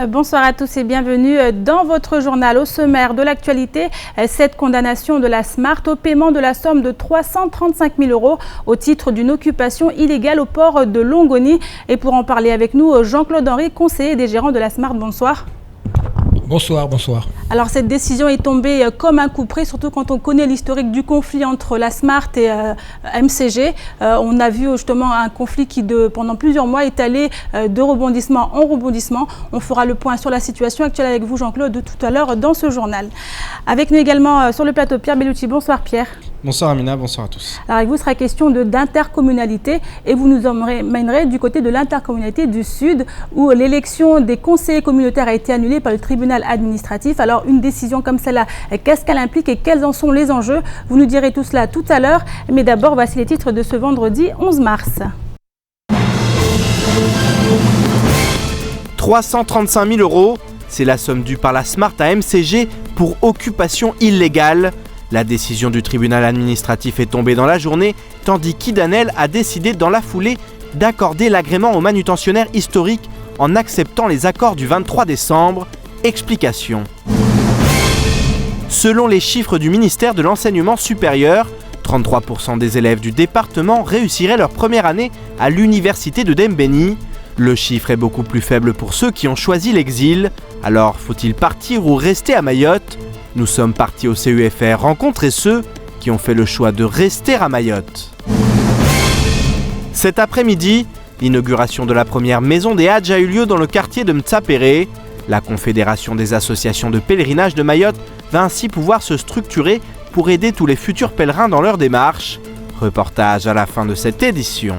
Bonsoir à tous et bienvenue dans votre journal. Au sommaire de l'actualité, cette condamnation de la Smart au paiement de la somme de 335 000 € au titre d'une occupation illégale au port de Longoni. Et pour en parler avec nous, Jean-Claude Henry, conseiller des gérants de la Smart. Bonsoir. Bonsoir. Alors cette décision est tombée comme un coup près, surtout quand on connaît l'historique du conflit entre la Smart et MCG. On a vu justement un conflit qui pendant plusieurs mois est allé de rebondissement en rebondissement. On fera le point sur la situation actuelle avec vous, Jean-Claude, tout à l'heure dans ce journal. Avec nous également sur le plateau, Pierre Bellucci. Bonsoir Pierre. Bonsoir Amina, bonsoir à tous. Alors avec vous, il sera question d'intercommunalité et vous nous emmènerez du côté de l'intercommunalité du Sud où l'élection des conseillers communautaires a été annulée par le tribunal administratif. Alors une décision comme celle-là, qu'est-ce qu'elle implique et quels en sont les enjeux? Vous nous direz tout cela tout à l'heure. Mais d'abord, voici les titres de ce vendredi 11 mars. 335 000 €, c'est la somme due par la Smart à MCG pour occupation illégale. La décision du tribunal administratif est tombée dans la journée, tandis qu'Idanel a décidé dans la foulée d'accorder l'agrément au manutentionnaire historique en acceptant les accords du 23 décembre. Explication. Selon les chiffres du ministère de l'Enseignement supérieur, 33% des élèves du département réussiraient leur première année à l'université de Dembéni. Le chiffre est beaucoup plus faible pour ceux qui ont choisi l'exil. Alors, faut-il partir ou rester à Mayotte ? Nous sommes partis au CEFR rencontrer ceux qui ont fait le choix de rester à Mayotte. Cet après-midi, l'inauguration de la première maison des Hadj a eu lieu dans le quartier de Mtsapéré. La Confédération des associations de pèlerinage de Mayotte va ainsi pouvoir se structurer pour aider tous les futurs pèlerins dans leur démarche. Reportage à la fin de cette édition.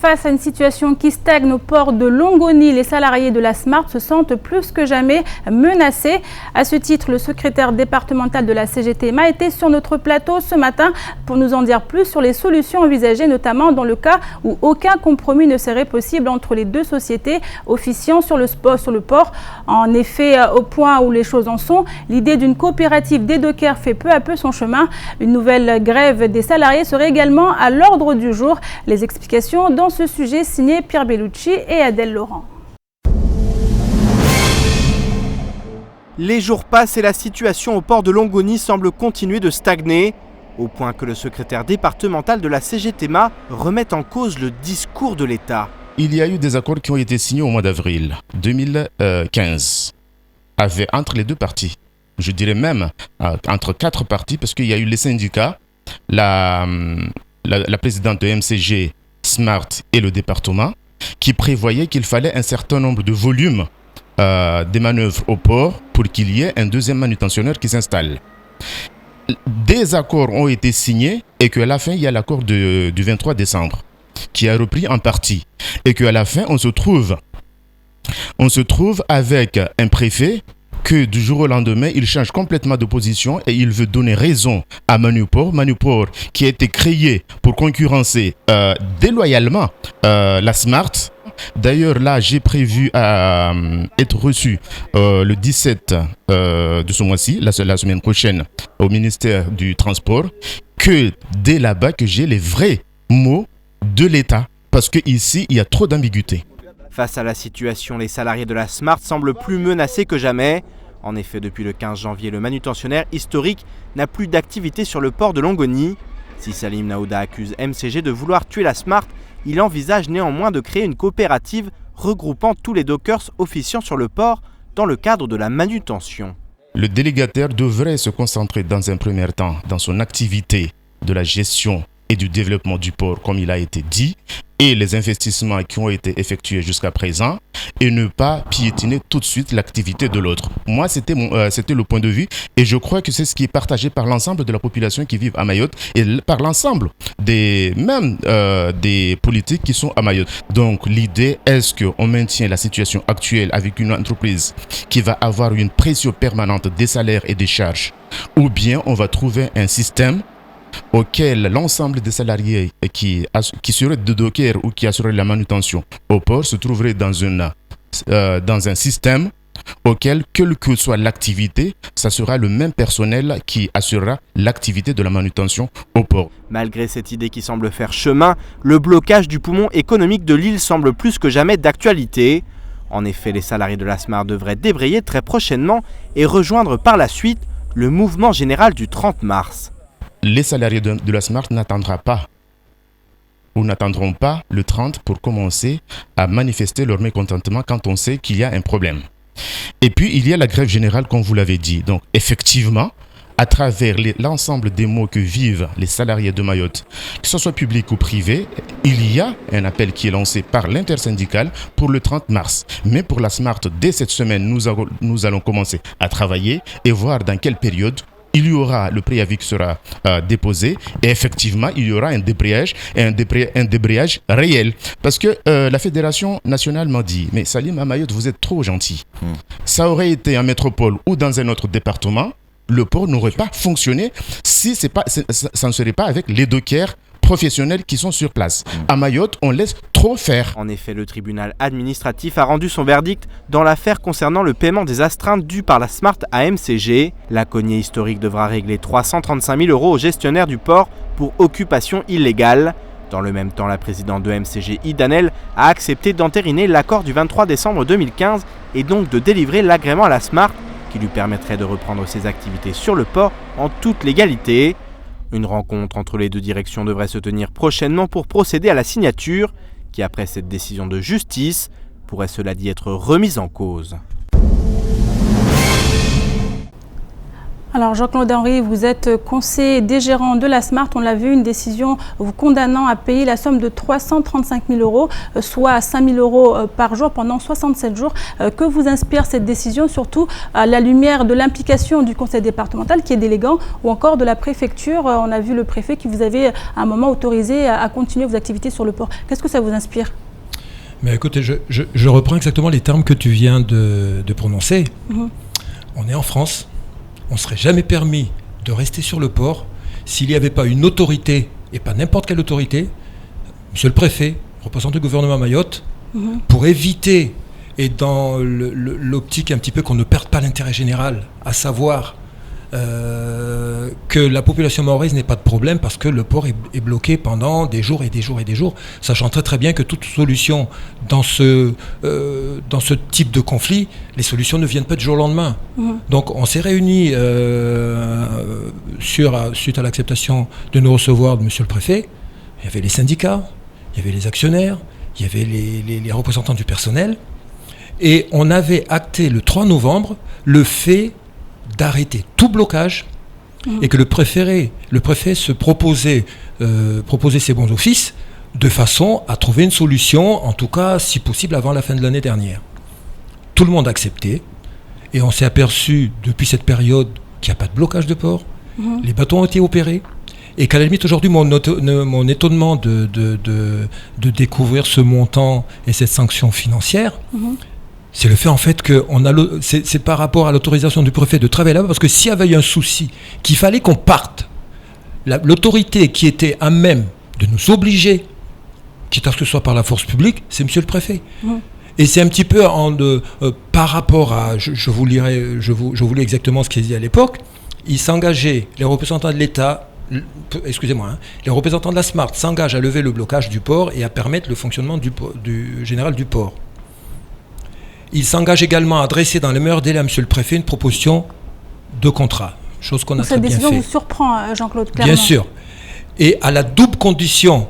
Face à une situation qui stagne au port de Longoni, les salariés de la Smart se sentent plus que jamais menacés. À ce titre, le secrétaire départemental de la CGTMA était sur notre plateau ce matin pour nous en dire plus sur les solutions envisagées, notamment dans le cas où aucun compromis ne serait possible entre les deux sociétés officiant sur le port. En effet, au point où les choses en sont, l'idée d'une coopérative des dockers fait peu à peu son chemin. Une nouvelle grève des salariés serait également à l'ordre du jour. Les explications dans ce sujet signé Pierre Bellucci et Adèle Laurent. Les jours passent et la situation au port de Longoni semble continuer de stagner, au point que le secrétaire départemental de la CGTMA remet en cause le discours de l'État. Il y a eu des accords qui ont été signés au mois d'avril 2015 entre les deux parties. Je dirais même entre 4 parties parce qu'il y a eu les syndicats, la présidente de MCG, Smart et le département qui prévoyaient qu'il fallait un certain nombre de volumes des manœuvres au port pour qu'il y ait un deuxième manutentionnaire qui s'installe. Des accords ont été signés et qu'à la fin, il y a l'accord du 23 décembre qui a repris en partie et qu'à la fin, on se trouve avec un préfet que du jour au lendemain, il change complètement de position et il veut donner raison à Manuport qui a été créé pour concurrencer déloyalement la Smart. D'ailleurs, là, j'ai prévu être reçu le 17 de ce mois-ci, la semaine prochaine, au ministère du Transport, que dès là-bas que j'ai les vrais mots de l'État. Parce qu'ici, il y a trop d'ambiguïté. Face à la situation, les salariés de la Smart semblent plus menacés que jamais. En effet, depuis le 15 janvier, le manutentionnaire historique n'a plus d'activité sur le port de Longoni. Si Salim Naouda accuse MCG de vouloir tuer la Smart, il envisage néanmoins de créer une coopérative regroupant tous les dockers officiant sur le port dans le cadre de la manutention. Le délégataire devrait se concentrer dans un premier temps dans son activité de la gestion et du développement du port, comme il a été dit, et les investissements qui ont été effectués jusqu'à présent, et ne pas piétiner tout de suite l'activité de l'autre. Moi, c'était le point de vue, et je crois que c'est ce qui est partagé par l'ensemble de la population qui vit à Mayotte, et par l'ensemble des politiques qui sont à Mayotte. Donc, l'idée, est-ce qu'on maintient la situation actuelle avec une entreprise qui va avoir une pression permanente des salaires et des charges, ou bien on va trouver un système auquel l'ensemble des salariés qui seraient de dockers ou qui assureraient la manutention au port se trouveraient dans un système auquel, quelle que soit l'activité, ça sera le même personnel qui assurera l'activité de la manutention au port. Malgré cette idée qui semble faire chemin, le blocage du poumon économique de l'île semble plus que jamais d'actualité. En effet, les salariés de la SMART devraient débrayer très prochainement et rejoindre par la suite le mouvement général du 30 mars. Les salariés de la SMART n'attendront pas le 30 pour commencer à manifester leur mécontentement quand on sait qu'il y a un problème. Et puis, il y a la grève générale, comme vous l'avez dit. Donc, effectivement, à travers l'ensemble des maux que vivent les salariés de Mayotte, que ce soit public ou privé, il y a un appel qui est lancé par l'intersyndicale pour le 30 mars. Mais pour la SMART, dès cette semaine, nous allons commencer à travailler et voir dans quelle période il y aura le préavis qui sera déposé et effectivement, il y aura un débrayage et un débrayage réel. Parce que la Fédération nationale m'a dit, mais Salim, à Mayotte, vous êtes trop gentil. Ça aurait été en métropole ou dans un autre département, le port n'aurait pas fonctionné si ça ne serait pas avec les dockers professionnels qui sont sur place. À Mayotte, on laisse trop faire. En effet, le tribunal administratif a rendu son verdict dans l'affaire concernant le paiement des astreintes dues par la SMART à MCG. La cognée historique devra régler 335 000 € au gestionnaire du port pour occupation illégale. Dans le même temps, la présidente de MCG, Idanel, a accepté d'entériner l'accord du 23 décembre 2015 et donc de délivrer l'agrément à la SMART qui lui permettrait de reprendre ses activités sur le port en toute légalité. Une rencontre entre les deux directions devrait se tenir prochainement pour procéder à la signature, qui après cette décision de justice, pourrait cela dit être remise en cause. Alors Jean-Claude Henry, vous êtes conseiller des gérants de la SMART. On l'a vu, une décision vous condamnant à payer la somme de 335 000 €, soit 5 000 € par jour pendant 67 jours. Que vous inspire cette décision, surtout à la lumière de l'implication du conseil départemental qui est délégant ou encore de la préfecture? On a vu le préfet qui vous avait à un moment autorisé à continuer vos activités sur le port. Qu'est-ce que ça vous inspire? Mais écoutez, je reprends exactement les termes que tu viens de prononcer. On est en France. On ne serait jamais permis de rester sur le port s'il n'y avait pas une autorité, et pas n'importe quelle autorité, monsieur le préfet, représentant du gouvernement à Mayotte, pour éviter, et dans l'optique un petit peu qu'on ne perde pas l'intérêt général, à savoir que la population mahoraise n'ait pas de problème parce que le port est bloqué pendant des jours et des jours et des jours, sachant très très bien que toute solution dans ce type de conflit, les solutions ne viennent pas du jour au lendemain. Donc on s'est réunis suite à l'acceptation de nous recevoir de monsieur le préfet. Il y avait les syndicats, il y avait les actionnaires, il y avait les représentants du personnel, et on avait acté le 3 novembre le fait d'arrêter tout blocage et que le préfet se proposait ses bons offices de façon à trouver une solution, en tout cas si possible avant la fin de l'année dernière. Tout le monde a accepté et on s'est aperçu depuis cette période qu'il n'y a pas de blocage de port, les bateaux ont été opérés et qu'à la limite aujourd'hui mon étonnement de découvrir ce montant et cette sanction financière, c'est le fait en fait que c'est par rapport à l'autorisation du préfet de travailler là-bas, parce que s'il y avait eu un souci, qu'il fallait qu'on parte, l'autorité qui était à même de nous obliger, quitte à ce que ce soit par la force publique, c'est monsieur le préfet. Et c'est un petit peu par rapport à, je vous lis exactement ce qu'il dit à l'époque, il s'engageait, les représentants de l'État, les représentants de la SMART s'engagent à lever le blocage du port et à permettre le fonctionnement du général du port. Il s'engage également à adresser dans les meilleurs délais à monsieur le préfet une proposition de contrat, chose qu'on a très bien fait. Cette décision vous surprend, Jean-Claude, clairement. Bien sûr. Et à la double condition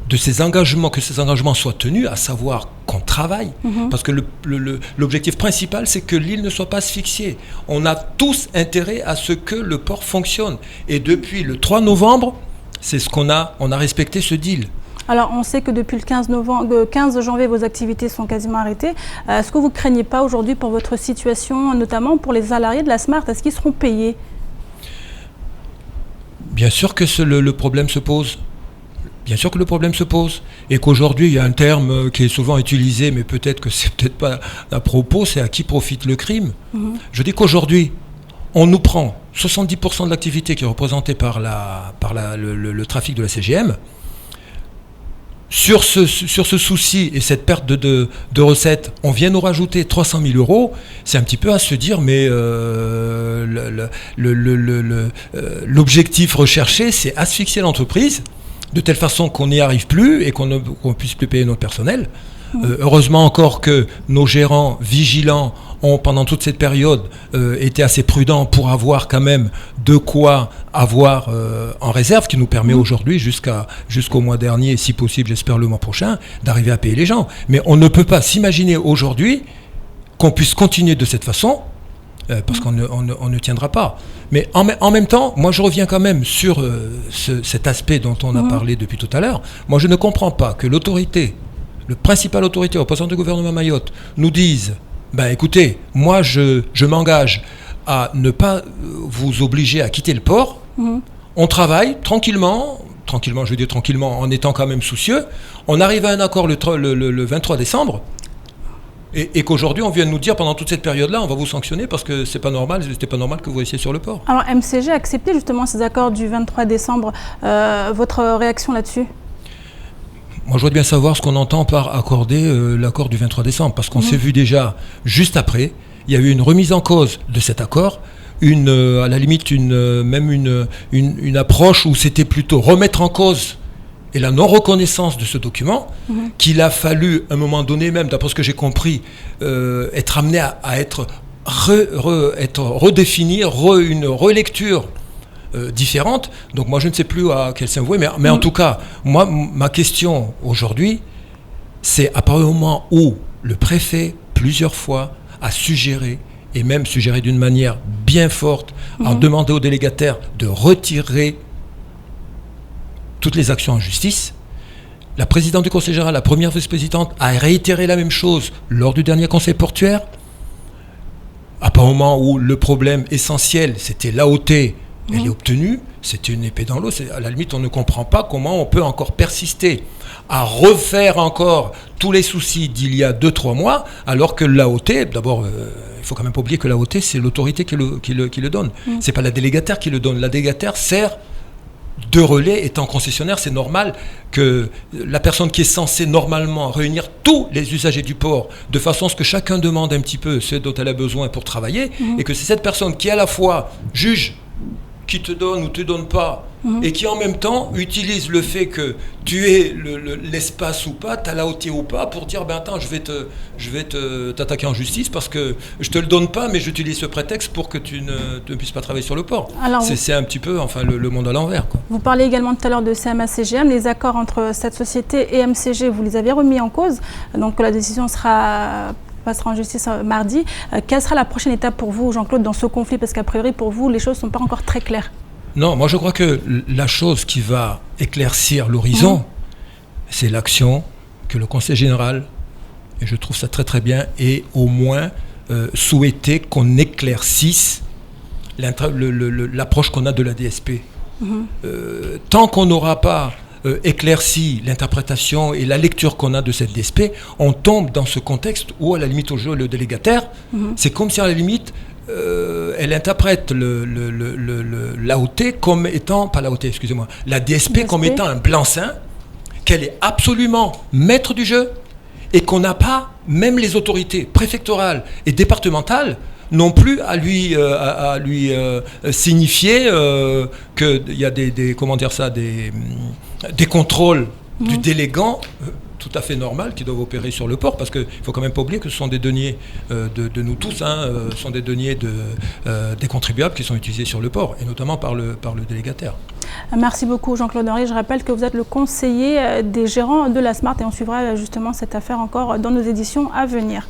de ces engagements, que ces engagements soient tenus, à savoir qu'on travaille, parce que l'objectif principal, c'est que l'île ne soit pas asphyxiée. On a tous intérêt à ce que le port fonctionne. Et depuis le 3 novembre, c'est ce on a respecté ce deal. Alors, on sait que depuis le 15 janvier, vos activités sont quasiment arrêtées. Est-ce que vous ne craignez pas aujourd'hui pour votre situation, notamment pour les salariés de la SMART? Est-ce qu'ils seront payés? Bien sûr que le problème se pose. Bien sûr que le problème se pose. Et qu'aujourd'hui, il y a un terme qui est souvent utilisé, mais peut-être que c'est peut-être pas à propos, c'est à qui profite le crime. Je dis qu'aujourd'hui, on nous prend 70% de l'activité qui est représentée par le trafic de la CGM. sur ce souci et cette perte de recettes, on vient nous rajouter 300 000 euros, c'est un petit peu à se dire, mais l'objectif recherché, c'est asphyxier l'entreprise de telle façon qu'on n'y arrive plus et qu'on puisse plus payer notre personnel. Heureusement encore que nos gérants vigilants ont, pendant toute cette période, été assez prudents pour avoir quand même de quoi avoir en réserve, qui nous permet aujourd'hui, jusqu'au mois dernier, si possible, j'espère le mois prochain, d'arriver à payer les gens. Mais on ne peut pas s'imaginer aujourd'hui qu'on puisse continuer de cette façon, parce qu'on ne tiendra pas. Mais en même temps, moi je reviens quand même sur cet aspect dont on a parlé depuis tout à l'heure. Moi je ne comprends pas que l'autorité, le principal autorité représentant du gouvernement Mayotte, nous dise écoutez, moi je m'engage à ne pas vous obliger à quitter le port. On travaille tranquillement, je veux dire tranquillement, en étant quand même soucieux. On arrive à un accord le 23 décembre. Et qu'aujourd'hui, on vient de nous dire, pendant toute cette période-là, on va vous sanctionner parce que c'était pas normal que vous restiez sur le port. Alors, MCG a accepté justement ces accords du 23 décembre. Votre réaction là-dessus ? Moi, je voudrais bien savoir ce qu'on entend par accorder l'accord du 23 décembre, parce qu'on s'est vu déjà, juste après, il y a eu une remise en cause de cet accord, à la limite une approche où c'était plutôt remettre en cause et la non-reconnaissance de ce document, qu'il a fallu, à un moment donné même, d'après ce que j'ai compris, être amené à être redéfini, une relecture différente. Donc moi, je ne sais plus à quel sens vouer, mais en tout cas, moi, ma question aujourd'hui, c'est à partir du moment où le préfet, plusieurs fois, a suggéré, et même suggéré d'une manière bien forte, a demandé aux délégataires de retirer toutes les actions en justice. La présidente du conseil général, la première vice-présidente, a réitéré la même chose lors du dernier conseil portuaire. À un moment où le problème essentiel, c'était l'AOT, elle est obtenue, c'était une épée dans l'eau. À la limite, on ne comprend pas comment on peut encore persister à refaire encore tous les soucis d'il y a 2-3 mois, alors que l'AOT, d'abord, il faut quand même pas oublier que l'AOT, c'est l'autorité qui le donne. C'est pas la délégataire qui le donne. La délégataire sert de relais. Étant concessionnaire, c'est normal que la personne qui est censée normalement réunir tous les usagers du port de façon à ce que chacun demande un petit peu ce dont elle a besoin pour travailler, et que c'est cette personne qui à la fois juge qui te donne ou te donne pas, et qui en même temps utilise le fait que tu aies l'espace ou pas, tu as la hauteur ou pas, pour dire attends, je vais t'attaquer en justice parce que je te le donne pas, mais j'utilise ce prétexte pour que tu ne puisses pas travailler sur le port. Alors, c'est un petit peu le monde à l'envers, quoi. Vous parlez également tout à l'heure de CMA-CGM, les accords entre cette société et MCG, vous les avez remis en cause, donc la décision passera en justice mardi. Quelle sera la prochaine étape pour vous, Jean-Claude, dans ce conflit? Parce qu'a priori, pour vous, les choses ne sont pas encore très claires. Non, moi je crois que la chose qui va éclaircir l'horizon, c'est l'action que le Conseil général, et je trouve ça très très bien, et au moins souhaiter qu'on éclaircisse l'approche qu'on a de la DSP. Tant qu'on n'aura pas éclairci l'interprétation et la lecture qu'on a de cette DSP, on tombe dans ce contexte où, à la limite, au jeu, le délégataire, c'est comme si, à la limite, elle interprète l'AOT comme étant, pas l'AOT, excusez-moi, la DSP comme étant un blanc-seing, qu'elle est absolument maître du jeu, et qu'on n'a pas, même les autorités préfectorales et départementales, non plus à lui signifier qu'il y a des contrôles du délégant tout à fait normal qui doivent opérer sur le port, parce qu'il ne faut quand même pas oublier que ce sont des deniers de nous tous, ce sont des deniers des contribuables qui sont utilisés sur le port, et notamment par le délégataire. Merci beaucoup, Jean-Claude Henry. Je rappelle que vous êtes le conseiller des gérants de la Smart, et on suivra justement cette affaire encore dans nos éditions à venir.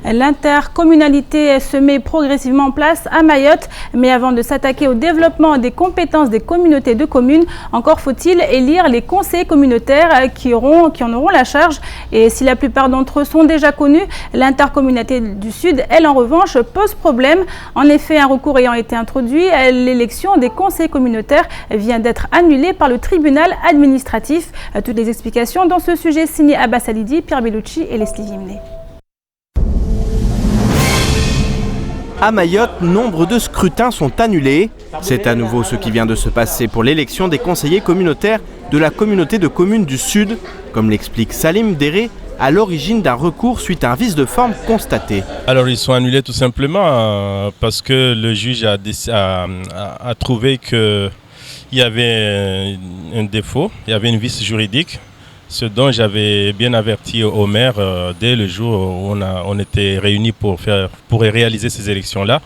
L'intercommunalité se met progressivement en place à Mayotte, mais avant de s'attaquer au développement des compétences des communautés de communes, encore faut-il élire les conseillers communautaires qui en auront la charge. Et si la plupart d'entre eux sont déjà connus, l'intercommunalité du Sud, elle en revanche, pose problème. En effet, un recours ayant été introduit, l'élection des conseillers communautaires vient d'être annulée par le tribunal administratif. Toutes les explications dans ce sujet signé Abbas Alidi, Pierre Bellucci et Leslie Gimlet. À Mayotte, nombre de scrutins sont annulés. C'est à nouveau ce qui vient de se passer pour l'élection des conseillers communautaires de la communauté de communes du Sud, comme l'explique Salim Déré, à l'origine d'un recours suite à un vice de forme constaté. Alors ils sont annulés tout simplement parce que le juge a trouvé qu'il y avait un défaut, il y avait une vice juridique, ce dont j'avais bien averti au maire dès le jour où on était réunis pour réaliser ces élections-là.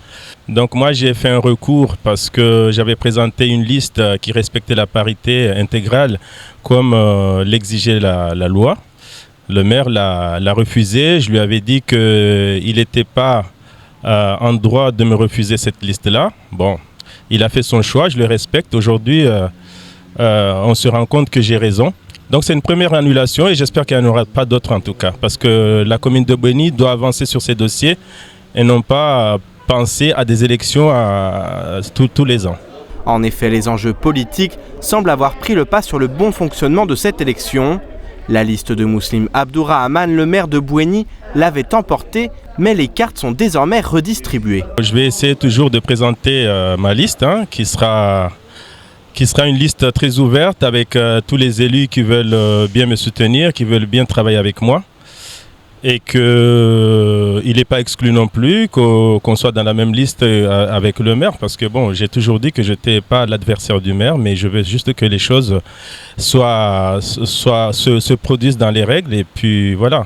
Donc moi j'ai fait un recours parce que j'avais présenté une liste qui respectait la parité intégrale comme l'exigeait la loi. Le maire l'a refusé. Je lui avais dit qu'il n'était pas en droit de me refuser cette liste-là. Bon, il a fait son choix, je le respecte. Aujourd'hui, on se rend compte que j'ai raison. Donc c'est une première annulation et j'espère qu'il n'y en aura pas d'autres en tout cas. Parce que la commune de Bouéni doit avancer sur ses dossiers et non pas penser à des élections tous les ans. En effet, les enjeux politiques semblent avoir pris le pas sur le bon fonctionnement de cette élection. La liste de Mouslim Abdourahmane, le maire de Bouéni, l'avait emportée, mais les cartes sont désormais redistribuées. Je vais essayer toujours de présenter ma liste, qui sera une liste très ouverte avec tous les élus qui veulent bien me soutenir, qui veulent bien travailler avec moi. Et qu'il n'est pas exclu non plus qu'on soit dans la même liste avec le maire, parce que bon, j'ai toujours dit que je n'étais pas l'adversaire du maire, mais je veux juste que les choses se produisent dans les règles, et puis voilà.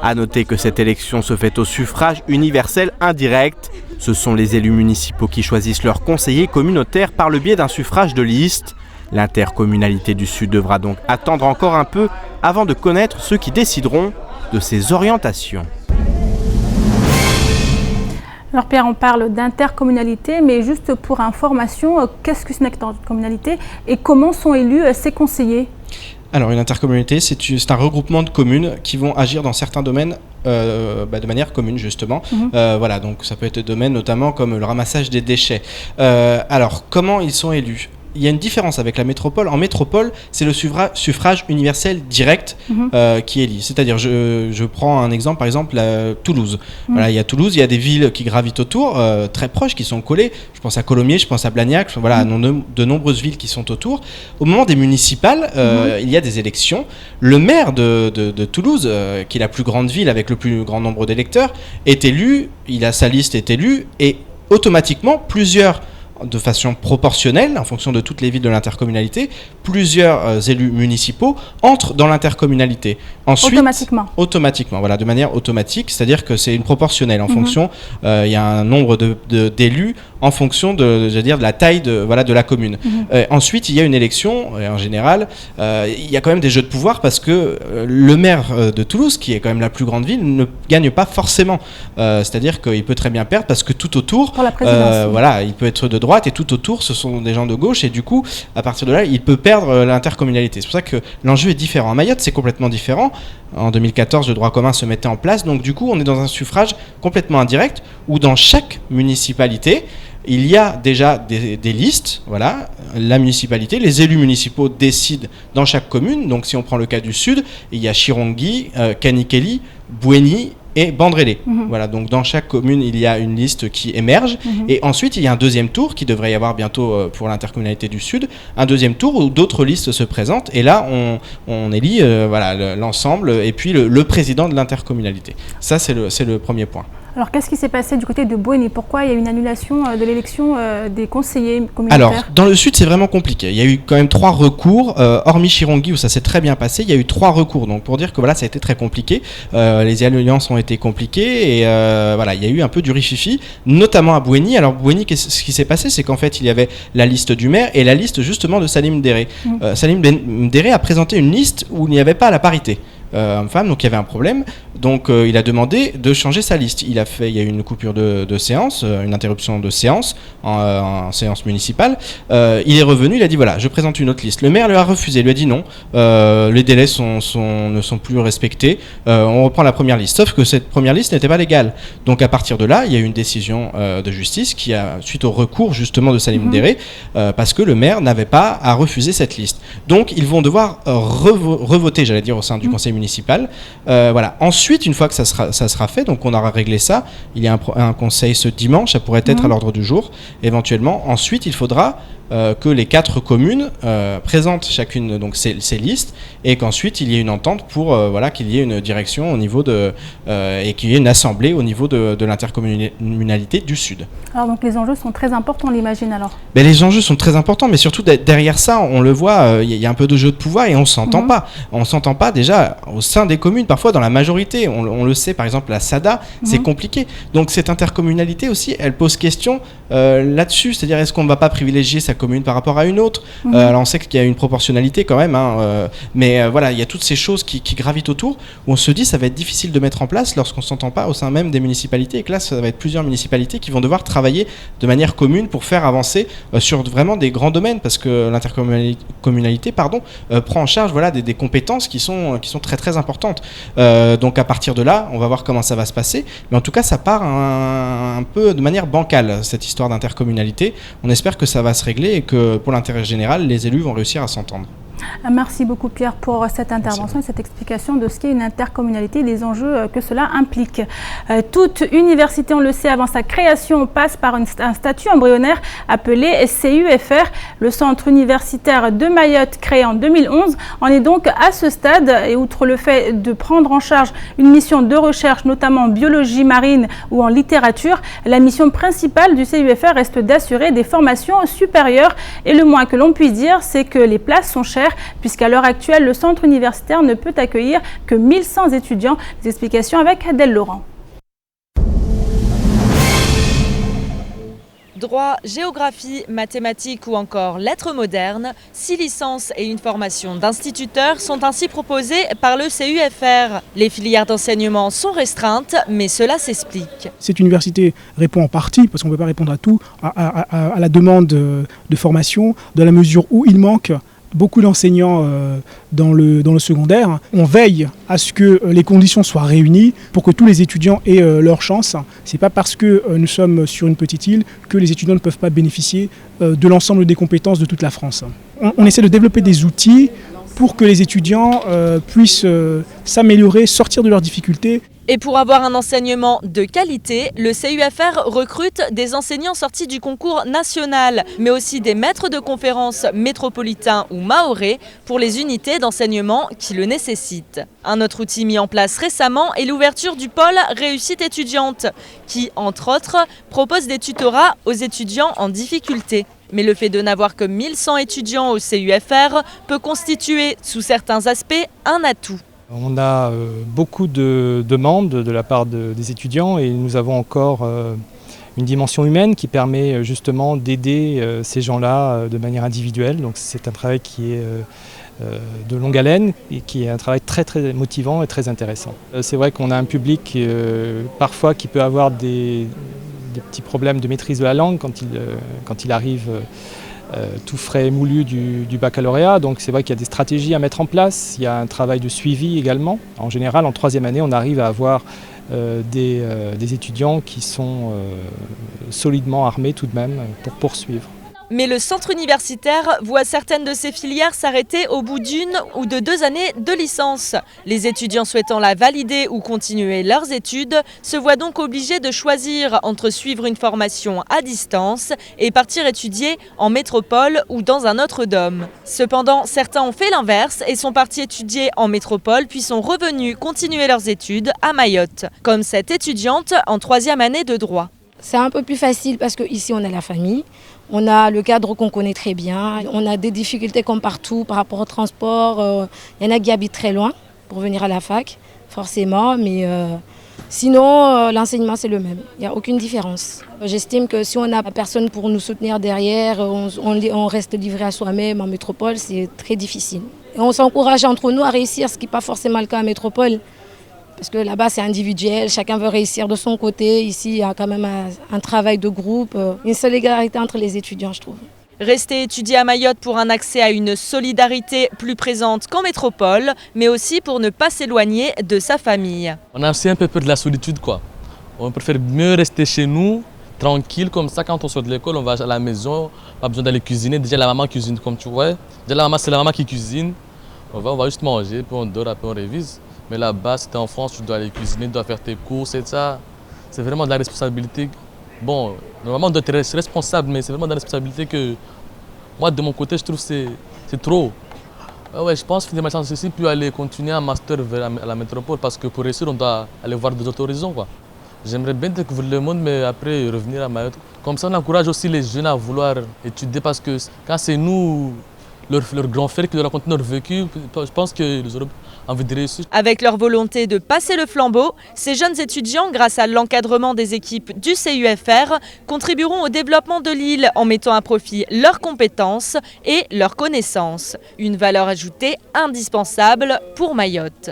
À noter que cette élection se fait au suffrage universel indirect. Ce sont les élus municipaux qui choisissent leurs conseillers communautaires par le biais d'un suffrage de liste. L'intercommunalité du Sud devra donc attendre encore un peu avant de connaître ceux qui décideront de ses orientations. Alors Pierre, on parle d'intercommunalité, mais juste pour information, qu'est-ce que c'est une intercommunalité et comment sont élus ces conseillers ? Alors une intercommunalité, c'est un regroupement de communes qui vont agir dans certains domaines de manière commune justement. Voilà, donc ça peut être des domaines notamment comme le ramassage des déchets. Alors comment ils sont élus ? Il y a une différence avec la métropole. En métropole, c'est le suffrage universel direct qui élit. C'est-à-dire, je prends un exemple, par exemple, Toulouse. Voilà, il y a Toulouse, il y a des villes qui gravitent autour, très proches, qui sont collées. Je pense à Colomiers, je pense à Blagnac, voilà, de nombreuses villes qui sont autour. Au moment des municipales, il y a des élections. Le maire de Toulouse, qui est la plus grande ville avec le plus grand nombre d'électeurs, est élu, il a sa liste, est élu, et automatiquement, de façon proportionnelle, en fonction de toutes les villes de l'intercommunalité, plusieurs élus municipaux entrent dans l'intercommunalité. Ensuite, automatiquement, voilà, de manière automatique, c'est-à-dire que c'est une proportionnelle en fonction, il y a un nombre d'élus en fonction de la taille de la commune. Ensuite, il y a une élection, et en général, il y a quand même des jeux de pouvoir parce que le maire de Toulouse, qui est quand même la plus grande ville, ne gagne pas forcément. C'est-à-dire qu'il peut très bien perdre parce que tout autour, voilà, il peut être de droite et tout autour, ce sont des gens de gauche et du coup, à partir de là, il peut perdre l'intercommunalité. C'est pour ça que l'enjeu est différent. À Mayotte, c'est complètement différent. En 2014, le droit commun se mettait en place, donc du coup, on est dans un suffrage complètement indirect où dans chaque municipalité, il y a déjà des listes, voilà, la municipalité, les élus municipaux décident dans chaque commune. Donc si on prend le cas du Sud, il y a Chirongui, Kanikeli, Bouéni et Bandrélé. Voilà, donc dans chaque commune, il y a une liste qui émerge. Et ensuite, il y a un deuxième tour qui devrait y avoir bientôt pour l'intercommunalité du Sud, un deuxième tour où d'autres listes se présentent. Et là, on élit l'ensemble et puis le président de l'intercommunalité. Ça, c'est le premier point. Alors, qu'est-ce qui s'est passé du côté de Bouéni ? Pourquoi il y a eu une annulation de l'élection des conseillers communautaires ? Alors, dans le Sud, c'est vraiment compliqué. Il y a eu quand même 3 recours, hormis Chirongui où ça s'est très bien passé. Il y a eu 3 recours, donc pour dire que voilà, ça a été très compliqué. Les alliances ont été compliquées et voilà, il y a eu un peu du rififi, notamment à Bouéni. Alors Bouéni, ce qui s'est passé, c'est qu'en fait, il y avait la liste du maire et la liste justement de Salim Déré. Salim Déré a présenté une liste où il n'y avait pas la parité. Homme-femme, donc il y avait un problème, donc il a demandé de changer sa liste. Il y a eu une coupure de séance, une interruption de séance en séance municipale. Il est revenu, il a dit voilà, je présente une autre liste. Le maire lui a refusé, lui a dit non, les délais ne sont plus respectés, on reprend la première liste. Sauf que cette première liste n'était pas légale. Donc à partir de là, il y a eu une décision de justice qui a, suite au recours justement de Salim Déré, parce que le maire n'avait pas à refuser cette liste. Donc ils vont devoir revoter, j'allais dire, au sein du conseil municipal municipal. Voilà. Ensuite, une fois que ça sera fait, donc on aura réglé ça, il y a un conseil ce dimanche, ça pourrait être à l'ordre du jour, éventuellement. Ensuite, il faudra que les 4 communes présentent chacune donc ces listes et qu'ensuite il y ait une entente pour voilà, qu'il y ait une direction au niveau et qu'il y ait une assemblée au niveau de l'intercommunalité du Sud. Alors donc les enjeux sont très importants, on l'imagine alors. Mais les enjeux sont très importants, mais surtout derrière ça, on le voit, il y a un peu de jeu de pouvoir et on s'entend pas. On s'entend pas déjà au sein des communes, parfois dans la majorité. On le sait, par exemple, la SADA, c'est compliqué. Donc cette intercommunalité aussi, elle pose question là-dessus, c'est-à-dire est-ce qu'on ne va pas privilégier sa commune par rapport à une autre. Alors on sait qu'il y a une proportionnalité quand même, mais voilà, il y a toutes ces choses qui gravitent autour, où on se dit ça va être difficile de mettre en place lorsqu'on ne s'entend pas au sein même des municipalités, et que là ça va être plusieurs municipalités qui vont devoir travailler de manière commune pour faire avancer sur vraiment des grands domaines, parce que l'intercommunalité prend en charge voilà, des compétences qui sont très très importantes. Donc à partir de là, on va voir comment ça va se passer, mais en tout cas ça part un peu de manière bancale, cette histoire d'intercommunalité. On espère que ça va se régler et que pour l'intérêt général, les élus vont réussir à s'entendre. Merci beaucoup Pierre pour cette intervention et cette explication de ce qu'est une intercommunalité et les enjeux que cela implique. Toute université, on le sait, avant sa création, passe par un statut embryonnaire appelé CUFR. Le centre universitaire de Mayotte, créé en 2011, en est donc à ce stade. Et outre le fait de prendre en charge une mission de recherche, notamment en biologie marine ou en littérature, la mission principale du CUFR reste d'assurer des formations supérieures. Et le moins que l'on puisse dire, c'est que les places sont chères, puisqu'à l'heure actuelle, le centre universitaire ne peut accueillir que 1100 étudiants. Les explications avec Adèle Laurent. Droit, géographie, mathématiques ou encore lettres modernes, 6 licences et une formation d'instituteur sont ainsi proposées par le CUFR. Les filières d'enseignement sont restreintes, mais cela s'explique. Cette université répond en partie, parce qu'on ne peut pas répondre à tout, à la demande de formation, dans la mesure où il manque beaucoup d'enseignants dans le secondaire. On veille à ce que les conditions soient réunies pour que tous les étudiants aient leur chance. Ce n'est pas parce que nous sommes sur une petite île que les étudiants ne peuvent pas bénéficier de l'ensemble des compétences de toute la France. On essaie de développer des outils pour que les étudiants puissent s'améliorer, sortir de leurs difficultés. Et pour avoir un enseignement de qualité, le CUFR recrute des enseignants sortis du concours national, mais aussi des maîtres de conférences métropolitains ou mahorais pour les unités d'enseignement qui le nécessitent. Un autre outil mis en place récemment est l'ouverture du pôle réussite étudiante, qui, entre autres, propose des tutorats aux étudiants en difficulté. Mais le fait de n'avoir que 1100 étudiants au CUFR peut constituer, sous certains aspects, un atout. On a beaucoup de demandes de la part des étudiants et nous avons encore une dimension humaine qui permet justement d'aider ces gens-là de manière individuelle. Donc c'est un travail qui est de longue haleine et qui est un travail très très motivant et très intéressant. C'est vrai qu'on a un public parfois qui peut avoir des petits problèmes de maîtrise de la langue quand il arrive tout frais et moulu du baccalauréat. Donc c'est vrai qu'il y a des stratégies à mettre en place, il y a un travail de suivi également. En général, en troisième année, on arrive à avoir des étudiants qui sont solidement armés tout de même pour poursuivre. Mais le centre universitaire voit certaines de ces filières s'arrêter au bout d'une ou de 2 années de licence. Les étudiants souhaitant la valider ou continuer leurs études se voient donc obligés de choisir entre suivre une formation à distance et partir étudier en métropole ou dans un autre dôme. Cependant, certains ont fait l'inverse et sont partis étudier en métropole puis sont revenus continuer leurs études à Mayotte, comme cette étudiante en 3e année de droit. C'est un peu plus facile parce qu'ici on a la famille, on a le cadre qu'on connaît très bien, on a des difficultés comme partout par rapport au transport. Il y en a qui habitent très loin pour venir à la fac, forcément, mais sinon l'enseignement c'est le même, il n'y a aucune différence. J'estime que si on n'a personne pour nous soutenir derrière, on reste livré à soi-même en métropole, c'est très difficile. Et on s'encourage entre nous à réussir, ce qui n'est pas forcément le cas en métropole. Parce que là-bas, c'est individuel, chacun veut réussir de son côté. Ici, il y a quand même un travail de groupe, une solidarité entre les étudiants, je trouve. Rester étudier à Mayotte pour un accès à une solidarité plus présente qu'en métropole, mais aussi pour ne pas s'éloigner de sa famille. On a aussi un peu peur de la solitude, quoi. On préfère mieux rester chez nous, tranquille, comme ça, quand on sort de l'école, on va à la maison, pas besoin d'aller cuisiner. Déjà, la maman cuisine, comme tu vois. Déjà, la maman, c'est la maman qui cuisine. On va juste manger, puis on dort, puis on révise. Mais là-bas, si tu es en France, tu dois aller cuisiner, tu dois faire tes courses et ça. C'est vraiment de la responsabilité. Bon, normalement, on doit être responsable, mais c'est vraiment de la responsabilité que moi, de mon côté, je trouve que c'est trop. Ouais, je pense que finir ma licence ici, puis aller continuer un master vers la métropole, parce que pour réussir, on doit aller voir d'autres horizons, quoi. J'aimerais bien découvrir le monde, mais après revenir à Mayotte. Comme ça, on encourage aussi les jeunes à vouloir étudier, parce que quand c'est nous, leurs grands frères qui nous racontent leur vécu, je pense qu'ils auront envie de réussir. Avec leur volonté de passer le flambeau, ces jeunes étudiants, grâce à l'encadrement des équipes du CUFR, contribueront au développement de l'île en mettant à profit leurs compétences et leurs connaissances. Une valeur ajoutée indispensable pour Mayotte.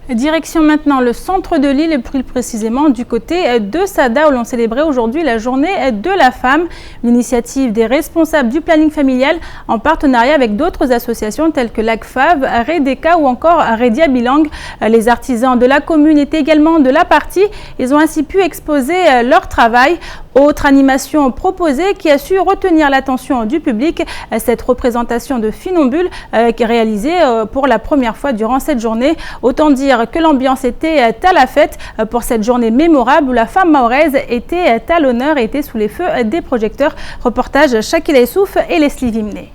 Direction maintenant le centre de l'île et plus précisément du côté de Sada où l'on célébrait aujourd'hui la journée de la femme. L'initiative des responsables du planning familial en partenariat avec d'autres associations telles que l'ACFAV, Redeka ou encore Redia Bilang. Les artisans de la commune étaient également de la partie. Ils ont ainsi pu exposer leur travail. Autre animation proposée qui a su retenir l'attention du public, cette représentation de Finambule qui est réalisée pour la première fois durant cette journée. Autant dire que l'ambiance était à la fête pour cette journée mémorable où la femme mahoraise était à l'honneur et était sous les feux des projecteurs. Reportage Shakila Essouf et Leslie Vimné.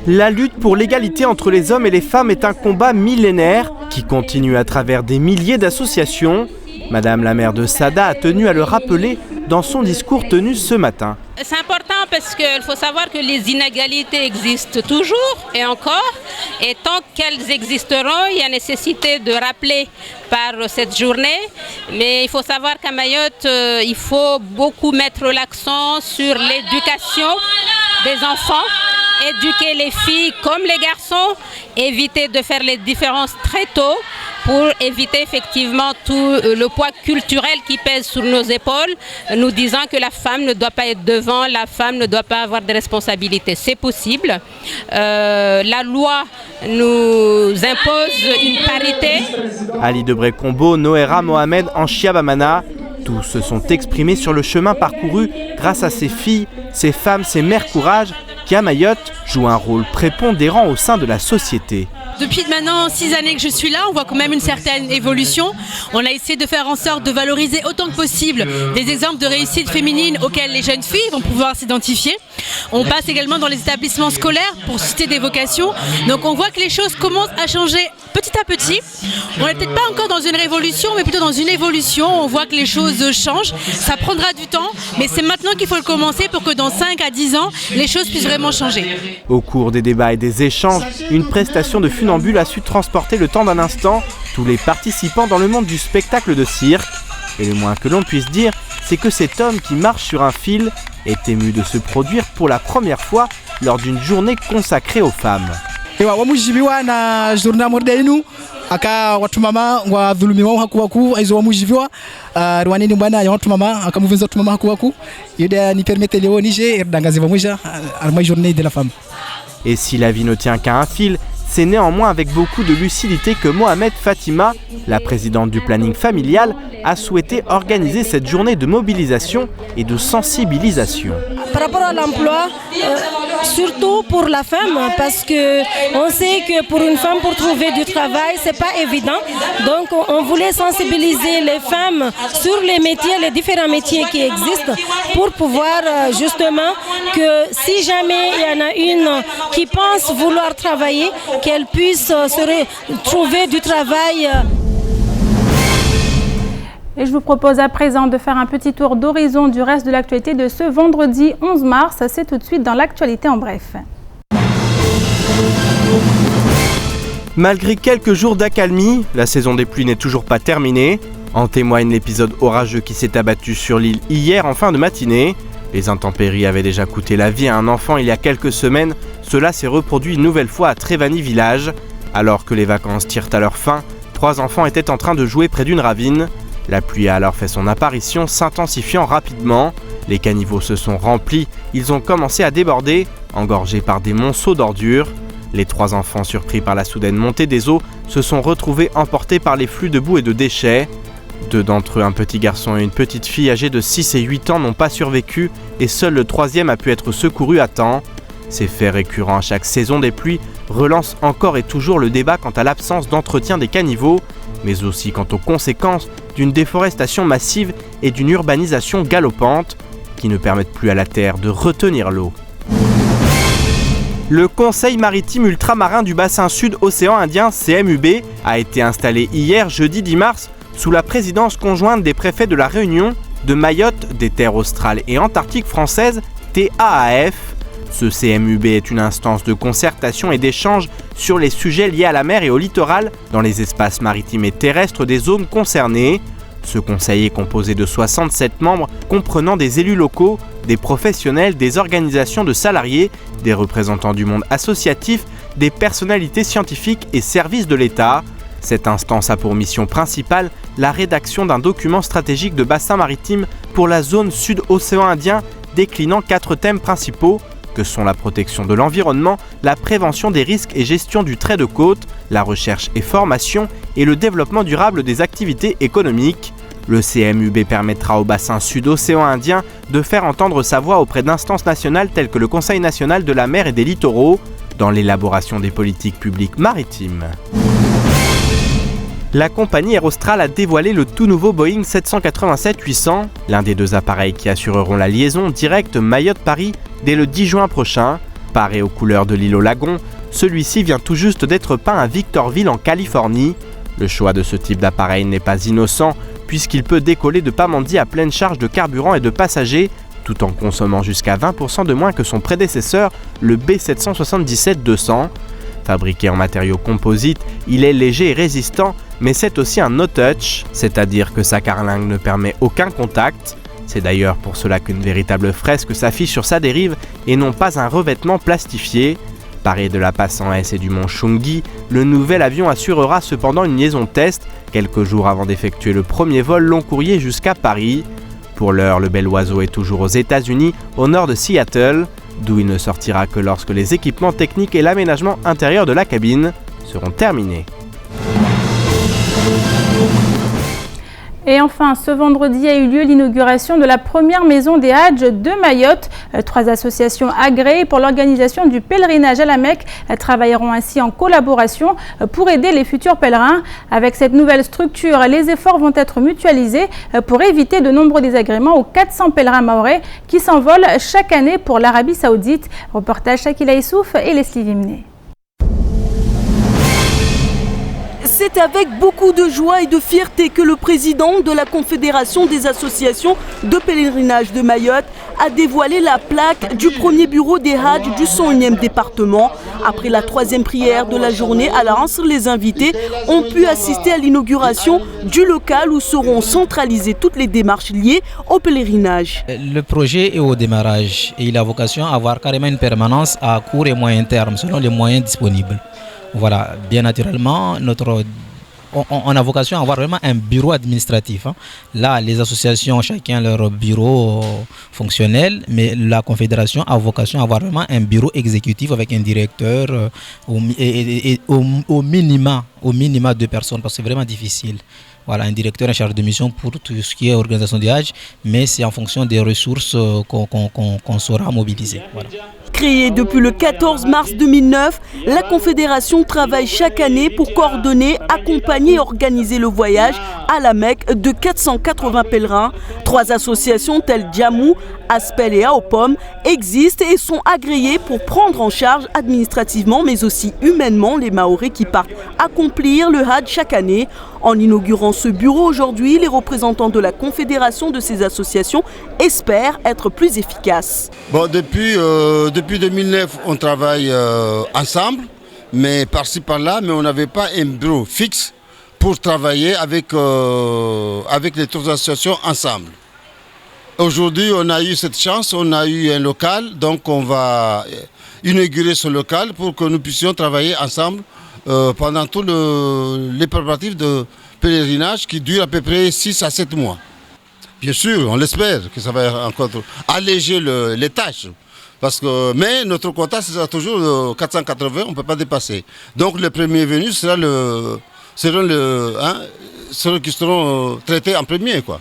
La lutte pour l'égalité entre les hommes et les femmes est un combat millénaire qui continue à travers des milliers d'associations. Madame la maire de Sada a tenu à le rappeler dans son discours tenu ce matin. C'est important parce qu'il faut savoir que les inégalités existent toujours et encore. Et tant qu'elles existeront, il y a nécessité de rappeler par cette journée. Mais il faut savoir qu'à Mayotte, il faut beaucoup mettre l'accent sur l'éducation des enfants. Éduquer les filles comme les garçons, éviter de faire les différences très tôt pour éviter effectivement tout le poids culturel qui pèse sur nos épaules, nous disant que la femme ne doit pas être devant, la femme ne doit pas avoir de responsabilités. C'est possible. La loi nous impose une parité. Ali Debré-Combo, Noéra Mohamed, Anchia Bamana, tous se sont exprimés sur le chemin parcouru grâce à ces filles, ces femmes, ces mères courage qui à Mayotte jouent un rôle prépondérant au sein de la société. Depuis maintenant 6 années que je suis là, on voit quand même une certaine évolution. On a essayé de faire en sorte de valoriser autant que possible des exemples de réussite féminine auxquels les jeunes filles vont pouvoir s'identifier. On passe également dans les établissements scolaires pour susciter des vocations. Donc on voit que les choses commencent à changer petit à petit. On n'est peut-être pas encore dans une révolution, mais plutôt dans une évolution. On voit que les choses changent. Ça prendra du temps, mais c'est maintenant qu'il faut le commencer pour que dans 5 à 10 ans, les choses puissent vraiment changer. Au cours des débats et des échanges, une prestation de funambule a su transporter le temps d'un instant tous les participants dans le monde du spectacle de cirque. Et le moins que l'on puisse dire, c'est que cet homme qui marche sur un fil est ému de se produire pour la première fois lors d'une journée consacrée aux femmes. Wamujibiwa na journée moderne aka watu mama wadhulumiwa hakuwaku aizo wamujibiwa rwanini bwana ya watu mama akamuvenza watu mama hakuwaku yeda ni permettre leo nije erdangazi vamuja arma journée de la femme. Et si la vie ne tient qu'à un fil, c'est néanmoins avec beaucoup de lucidité que Mohamed Fatima, la présidente du planning familial, a souhaité organiser cette journée de mobilisation et de sensibilisation. Par rapport à l'emploi, surtout pour la femme, parce qu'on sait que pour une femme, pour trouver du travail, c'est pas évident. Donc on voulait sensibiliser les femmes sur les métiers, les différents métiers qui existent, pour pouvoir justement que si jamais il y en a une qui pense vouloir travailler, qu'elle puisse trouver du travail. Et je vous propose à présent de faire un petit tour d'horizon du reste de l'actualité de ce vendredi 11 mars. C'est tout de suite dans l'actualité en bref. Malgré quelques jours d'accalmie, la saison des pluies n'est toujours pas terminée. En témoigne l'épisode orageux qui s'est abattu sur l'île hier en fin de matinée. Les intempéries avaient déjà coûté la vie à un enfant il y a quelques semaines. Cela s'est reproduit une nouvelle fois à Trévani village. Alors que les vacances tirent à leur fin, 3 enfants étaient en train de jouer près d'une ravine. La pluie a alors fait son apparition, s'intensifiant rapidement. Les caniveaux se sont remplis, ils ont commencé à déborder, engorgés par des monceaux d'ordures. Les 3 enfants, surpris par la soudaine montée des eaux, se sont retrouvés emportés par les flux de boue et de déchets. 2 d'entre eux, un petit garçon et une petite fille âgés de 6 et 8 ans, n'ont pas survécu et seul le 3e a pu être secouru à temps. Ces faits récurrents à chaque saison des pluies relancent encore et toujours le débat quant à l'absence d'entretien des caniveaux, mais aussi quant aux conséquences d'une déforestation massive et d'une urbanisation galopante qui ne permettent plus à la Terre de retenir l'eau. Le Conseil maritime ultramarin du bassin sud océan Indien, CMUB, a été installé hier, jeudi 10 mars, sous la présidence conjointe des préfets de la Réunion, de Mayotte, des terres australes et antarctiques françaises, TAAF. Ce CMUB est une instance de concertation et d'échange sur les sujets liés à la mer et au littoral dans les espaces maritimes et terrestres des zones concernées. Ce conseil est composé de 67 membres comprenant des élus locaux, des professionnels, des organisations de salariés, des représentants du monde associatif, des personnalités scientifiques et services de l'État. Cette instance a pour mission principale la rédaction d'un document stratégique de bassin maritime pour la zone sud-océan Indien déclinant 4 thèmes principaux que sont la protection de l'environnement, la prévention des risques et gestion du trait de côte, la recherche et formation et le développement durable des activités économiques. Le CMUB permettra au bassin sud-océan Indien de faire entendre sa voix auprès d'instances nationales telles que le Conseil national de la mer et des littoraux dans l'élaboration des politiques publiques maritimes. La compagnie Air Austral a dévoilé le tout nouveau Boeing 787-800, l'un des 2 appareils qui assureront la liaison directe Mayotte-Paris dès le 10 juin prochain. Paré aux couleurs de l'île au lagon, celui-ci vient tout juste d'être peint à Victorville en Californie. Le choix de ce type d'appareil n'est pas innocent puisqu'il peut décoller de Pamandzi à pleine charge de carburant et de passagers tout en consommant jusqu'à 20% de moins que son prédécesseur, le B777-200. Fabriqué en matériaux composites, il est léger et résistant, mais c'est aussi un no-touch, c'est-à-dire que sa carlingue ne permet aucun contact. C'est d'ailleurs pour cela qu'une véritable fresque s'affiche sur sa dérive et non pas un revêtement plastifié. Paré de la Passan S et du mont Chungi, le nouvel avion assurera cependant une liaison test quelques jours avant d'effectuer le premier vol long courrier jusqu'à Paris. Pour l'heure, le bel oiseau est toujours aux États-Unis, au nord de Seattle, d'où il ne sortira que lorsque les équipements techniques et l'aménagement intérieur de la cabine seront terminés. Et enfin, ce vendredi a eu lieu l'inauguration de la première maison des Hadj de Mayotte. 3 associations agréées pour l'organisation du pèlerinage à la Mecque travailleront ainsi en collaboration pour aider les futurs pèlerins. Avec cette nouvelle structure, les efforts vont être mutualisés pour éviter de nombreux désagréments aux 400 pèlerins mahorais qui s'envolent chaque année pour l'Arabie Saoudite. Reportage Shakila Issouf et Leslie Vimné. C'est avec beaucoup de joie et de fierté que le président de la Confédération des associations de pèlerinage de Mayotte a dévoilé la plaque du premier bureau des Hadj du 101e département. Après la 3e prière de la journée à l'Asr, les invités ont pu assister à l'inauguration du local où seront centralisées toutes les démarches liées au pèlerinage. Le projet est au démarrage et il a vocation à avoir carrément une permanence à court et moyen terme selon les moyens disponibles. Voilà, bien naturellement, on a vocation à avoir vraiment un bureau administratif. Là, les associations, chacun leur bureau fonctionnel, mais la Confédération a vocation à avoir vraiment un bureau exécutif avec un directeur au minima 2 personnes, parce que c'est vraiment difficile. Voilà, un directeur en charge de mission pour tout ce qui est organisation des Hadj, mais c'est en fonction des ressources qu'on saura mobiliser. Voilà. Créée depuis le 14 mars 2009, la Confédération travaille chaque année pour coordonner, accompagner et organiser le voyage à la Mecque de 480 pèlerins. 3 associations telles Djamou, Aspel et Aopom existent et sont agréées pour prendre en charge administrativement mais aussi humainement les Mahorais qui partent accomplir le Hadj chaque année. En inaugurant ce bureau aujourd'hui, les représentants de la Confédération de ces associations espèrent être plus efficaces. Bon, depuis 2009, on travaille ensemble, mais par-ci par-là, mais on n'avait pas un bureau fixe pour travailler avec les 3 associations ensemble. Aujourd'hui, on a eu cette chance, on a eu un local, donc on va inaugurer ce local pour que nous puissions travailler ensemble pendant tous les préparatifs de pèlerinage qui durent à peu près 6 à 7 mois. Bien sûr, on l'espère que ça va encore alléger les tâches. Mais notre quota, c'est toujours 480, on ne peut pas dépasser. Donc le premier venu sera ceux qui seront traités en premier, quoi.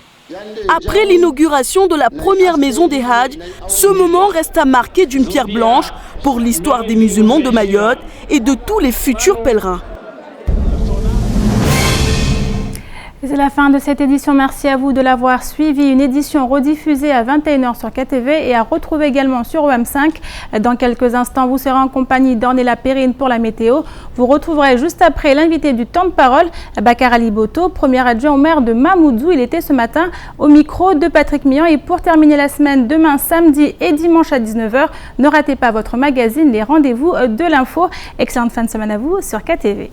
Après l'inauguration de la première maison des Hadj, ce moment reste à marquer d'une pierre blanche pour l'histoire des musulmans de Mayotte et de tous les futurs pèlerins. C'est la fin de cette édition. Merci à vous de l'avoir suivi. Une édition rediffusée à 21h sur KTV et à retrouver également sur OM5. Dans quelques instants, vous serez en compagnie d'Ornella Perrine pour la météo. Vous retrouverez juste après l'invité du temps de parole, Bakar Ali Boto, premier adjoint au maire de Mamoudzou. Il était ce matin au micro de Patrick Mian. Et pour terminer la semaine, demain, samedi et dimanche à 19h, ne ratez pas votre magazine, les rendez-vous de l'info. Excellente fin de semaine à vous sur KTV.